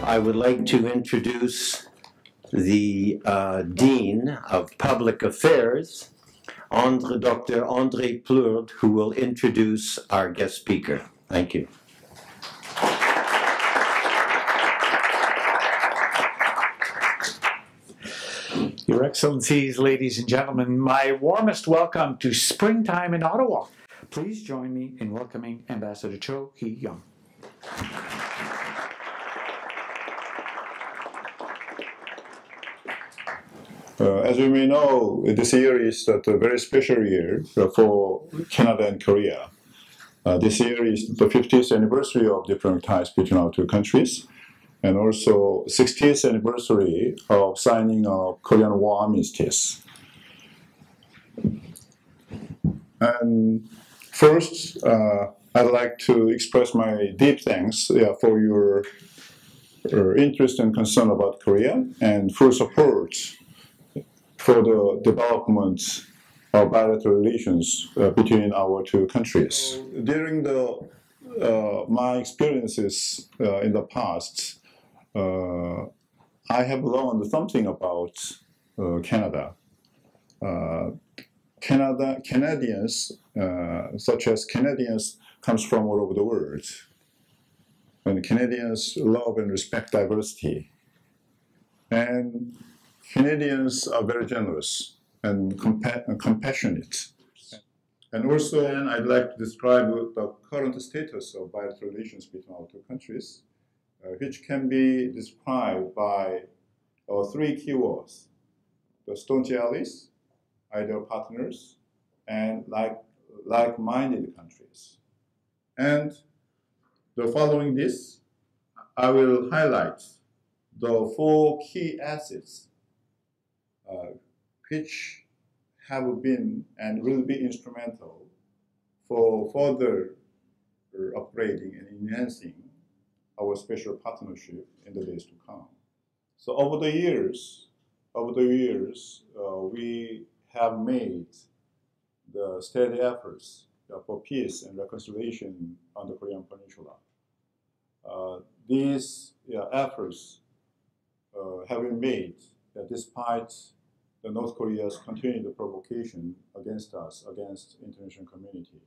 I would like to introduce the Dean of Public Affairs, Dr. André Plourde, who will introduce our guest speaker. Thank you. Your Excellencies, ladies and gentlemen, my warmest welcome to springtime in Ottawa. Please join me in welcoming Ambassador Cho Hee-young. As you may know, this year is a very special year for Canada and Korea. This year is the 50th anniversary of diplomatic ties between our two countries, and also 60th anniversary of signing of Korean War Armistice. And first, I'd like to express my deep thanks for your interest and concern about Korea and full support for the development of bilateral relations between our two countries. During my experiences in the past, I have learned something about Canada. Canadians, such as Canadians, comes from all over the world. And Canadians love and respect diversity. And Canadians are very generous and compassionate. And also, I'd like to describe the current status of bilateral relations between our two countries, which can be described by three keywords: the staunch allies, ideal partners, and like-minded countries. And following this, I will highlight the four key assets which have been and will be instrumental for further upgrading and enhancing our special partnership in the days to come. So over the years, we have made the steady efforts for peace and reconciliation on the Korean Peninsula. These efforts have been made despite the North Korea's continued provocation against us, against international community.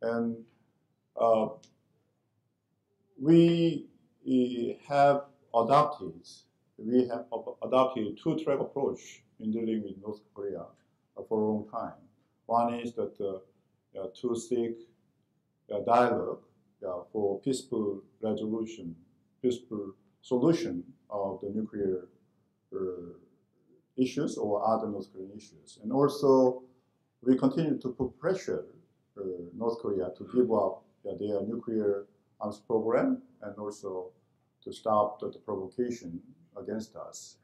And we have adopted two-track approach in dealing with North Korea for a long time. One is that to seek dialogue for peaceful resolution, peaceful solution of the nuclear issues or other North Korean issues. And also, we continue to put pressure North Korea to give up their nuclear arms program and also to stop the provocation against us.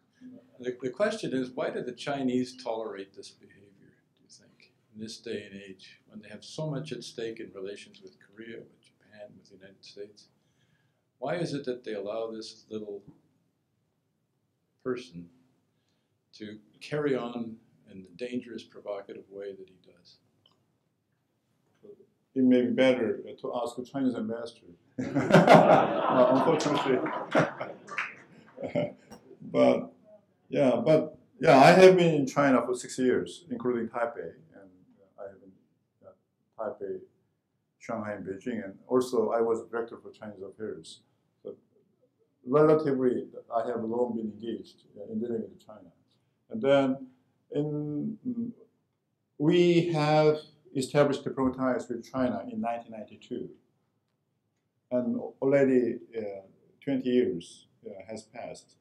The question is, why do the Chinese tolerate this behavior, do you think, in this day and age, when they have so much at stake in relations with Korea, with Japan, with the United States? Why is it that they allow this little person to carry on in the dangerous, provocative way that he does? It may be better to ask the Chinese ambassador. Unfortunately. But I have been in China for 6 years, including Taipei, and I have been Taipei, Shanghai, and Beijing, and also I was director for Chinese affairs. So relatively, I have long been engaged in dealing with China. And then we have established diplomatic ties with China in 1992. And already 20 years has passed.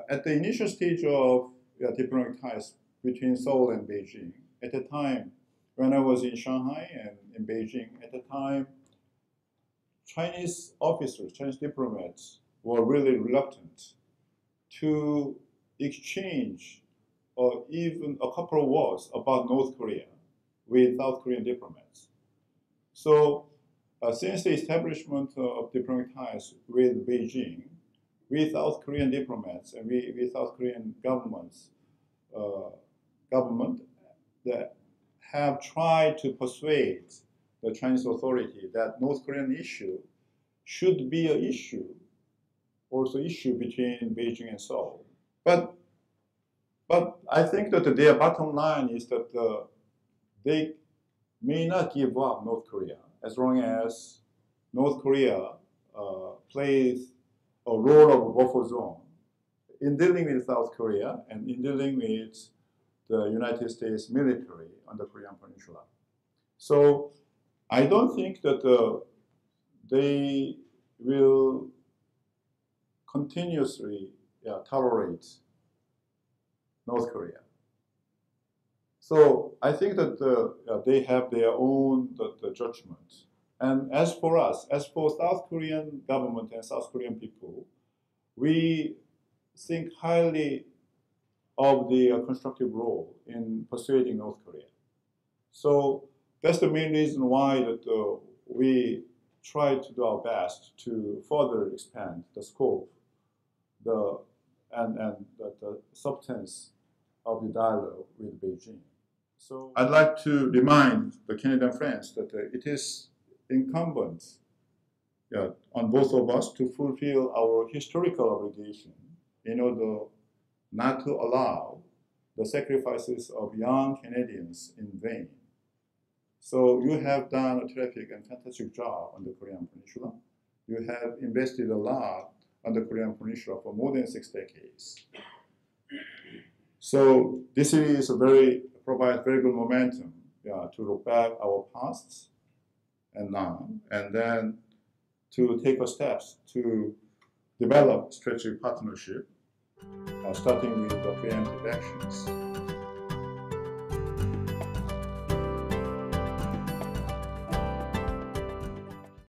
At the initial stage of diplomatic ties between Seoul and Beijing, at the time, when I was in Shanghai and in Beijing, at the time, Chinese officers, Chinese diplomats were really reluctant to exchange or even a couple of words about North Korea with South Korean diplomats. So since the establishment of diplomatic ties with Beijing, with South Korean diplomats and with South Korean government that have tried to persuade the Chinese authority that North Korean issue should be an issue also issue between Beijing and Seoul. But I think that their bottom line is that they may not give up North Korea as long as North Korea plays a role of a buffer zone in dealing with South Korea and in dealing with the United States military on the Korean Peninsula. So I don't think that they will continuously tolerate North Korea. So I think that they have their own judgment. And as for us, as for South Korean government and South Korean people, we think highly of the constructive role in persuading North Korea. So that's the main reason why that we try to do our best to further expand the scope, and the substance of the dialogue with Beijing. So I'd like to remind the Canadian friends that it is incumbent on both of us to fulfill our historical obligation in order not to allow the sacrifices of young Canadians in vain. So you have done a terrific and fantastic job on the Korean Peninsula. You have invested a lot on the Korean Peninsula for more than 6 decades. So this is provides very good momentum to look back our past and now, and then to take steps to develop strategic partnership, starting with the preemptive actions.